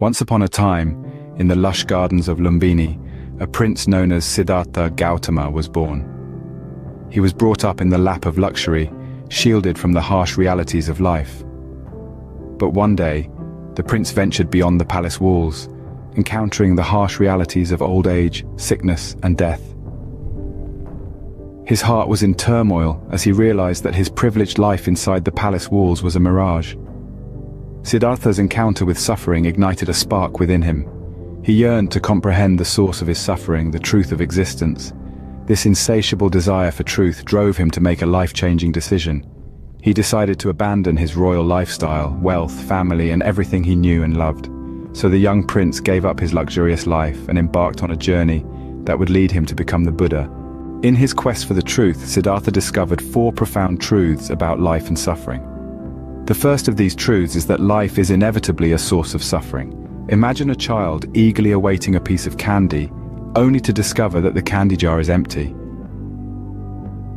Once upon a time, in the lush gardens of Lumbini, a prince known as Siddhartha Gautama was born. He was brought up in the lap of luxury, shielded from the harsh realities of life. But one day, the prince ventured beyond the palace walls, encountering the harsh realities of old age, sickness, and death. His heart was in turmoil as he realized that his privileged life inside the palace walls was a mirage. Siddhartha's encounter with suffering ignited a spark within him. He yearned to comprehend the source of his suffering, the truth of existence. This insatiable desire for truth drove him to make a life-changing decision. He decided to abandon his royal lifestyle, wealth, family, and everything he knew and loved. So the young prince gave up his luxurious life and embarked on a journey that would lead him to become the Buddha. In his quest for the truth, Siddhartha discovered 4 profound truths about life and suffering. The first of these truths is that life is inevitably a source of suffering. Imagine a child eagerly awaiting a piece of candy, only to discover that the candy jar is empty.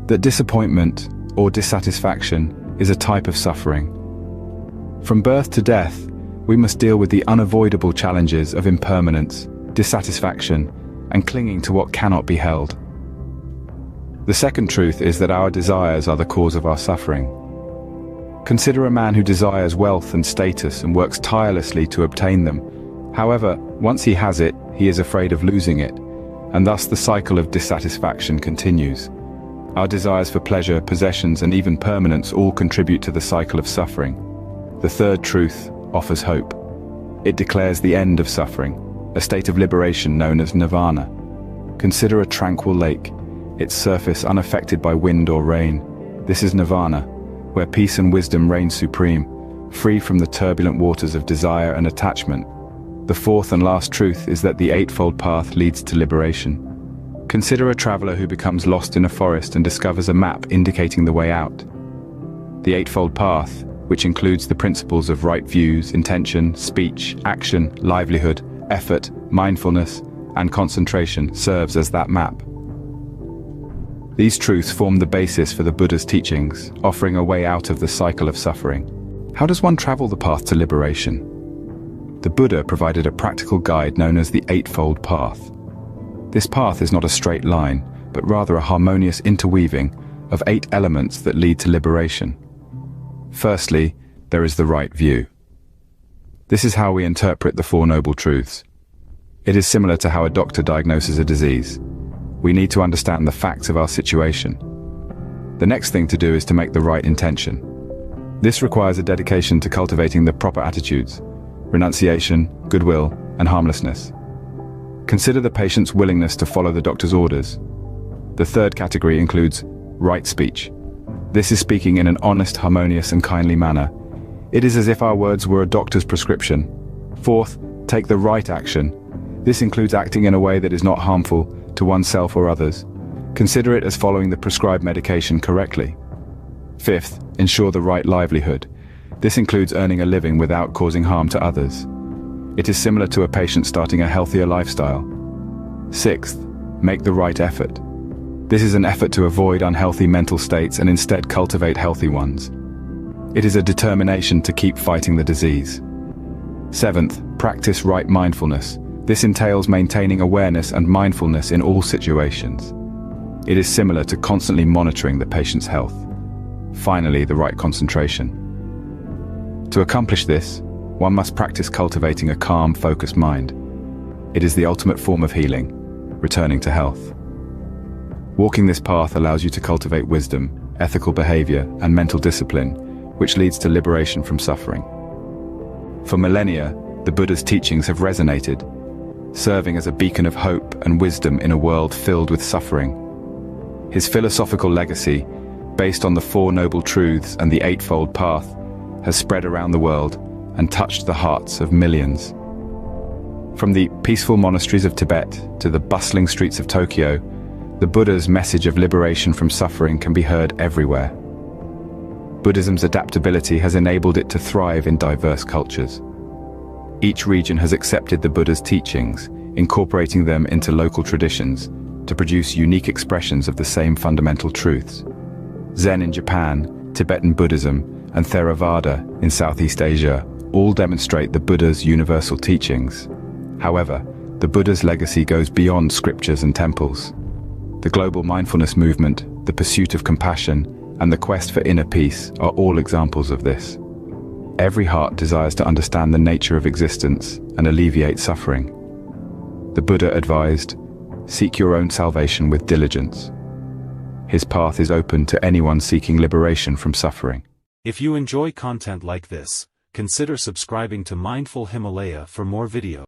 That disappointment, or dissatisfaction, is a type of suffering. From birth to death, we must deal with the unavoidable challenges of impermanence, dissatisfaction, and clinging to what cannot be held. The second truth is that our desires are the cause of our suffering. Consider a man who desires wealth and status and works tirelessly to obtain them. However, once he has it, he is afraid of losing it, and thus the cycle of dissatisfaction continues. Our desires for pleasure, possessions, and even permanence all contribute to the cycle of suffering. The third truth offers hope. It declares the end of suffering, a state of liberation known as Nirvana. Consider a tranquil lake, its surface unaffected by wind or rain. This is Nirvana, where peace and wisdom reign supreme, free from the turbulent waters of desire and attachment. The fourth and last truth is that the Eightfold Path leads to liberation. Consider a traveler who becomes lost in a forest and discovers a map indicating the way out. The Eightfold Path, which includes the principles of right views, intention, speech, action, livelihood, effort, mindfulness, and concentration, serves as that map. These truths form the basis for the Buddha's teachings, offering a way out of the cycle of suffering. How does one travel the path to liberation? The Buddha provided a practical guide known as the Eightfold Path. This path is not a straight line, but rather a harmonious interweaving of 8 elements that lead to liberation. Firstly, there is the right view. This is how we interpret the 4 Noble Truths. It is similar to how a doctor diagnoses a disease. We need to understand the facts of our situation. The next thing to do is to make the right intention. This requires a dedication to cultivating the proper attitudes, renunciation, goodwill, and harmlessness. Consider the patient's willingness to follow the doctor's orders. The third category includes right speech. This is speaking in an honest, harmonious, and kindly manner. It is as if our words were a doctor's prescription. Fourth, take the right action. This includes acting in a way that is not harmful to oneself or others. Consider it as following the prescribed medication correctly. Fifth, ensure the right livelihood. This includes earning a living without causing harm to others. It is similar to a patient starting a healthier lifestyle. Sixth, make the right effort. This is an effort to avoid unhealthy mental states and instead cultivate healthy ones. It is a determination to keep fighting the disease. Seventh, practice right mindfulness. This entails maintaining awareness and mindfulness in all situations. It is similar to constantly monitoring the patient's health. Finally, the right concentration. To accomplish this, one must practice cultivating a calm, focused mind. It is the ultimate form of healing, returning to health. Walking this path allows you to cultivate wisdom, ethical behavior, and mental discipline, which leads to liberation from suffering. For millennia, the Buddha's teachings have resonated, serving as a beacon of hope and wisdom in a world filled with suffering. His philosophical legacy, based on the 4 Noble Truths and the Eightfold Path, has spread around the world and touched the hearts of millions. From the peaceful monasteries of Tibet to the bustling streets of Tokyo, the Buddha's message of liberation from suffering can be heard everywhere. Buddhism's adaptability has enabled it to thrive in diverse cultures. Each region has accepted the Buddha's teachings, incorporating them into local traditions to produce unique expressions of the same fundamental truths. Zen in Japan, Tibetan Buddhism, and Theravada in Southeast Asia all demonstrate the Buddha's universal teachings. However, the Buddha's legacy goes beyond scriptures and temples. The global mindfulness movement, the pursuit of compassion, and the quest for inner peace are all examples of this. Every heart desires to understand the nature of existence and alleviate suffering. The Buddha advised, "Seek your own salvation with diligence." His path is open to anyone seeking liberation from suffering. If you enjoy content like this, consider subscribing to Mindful Himalaya for more videos.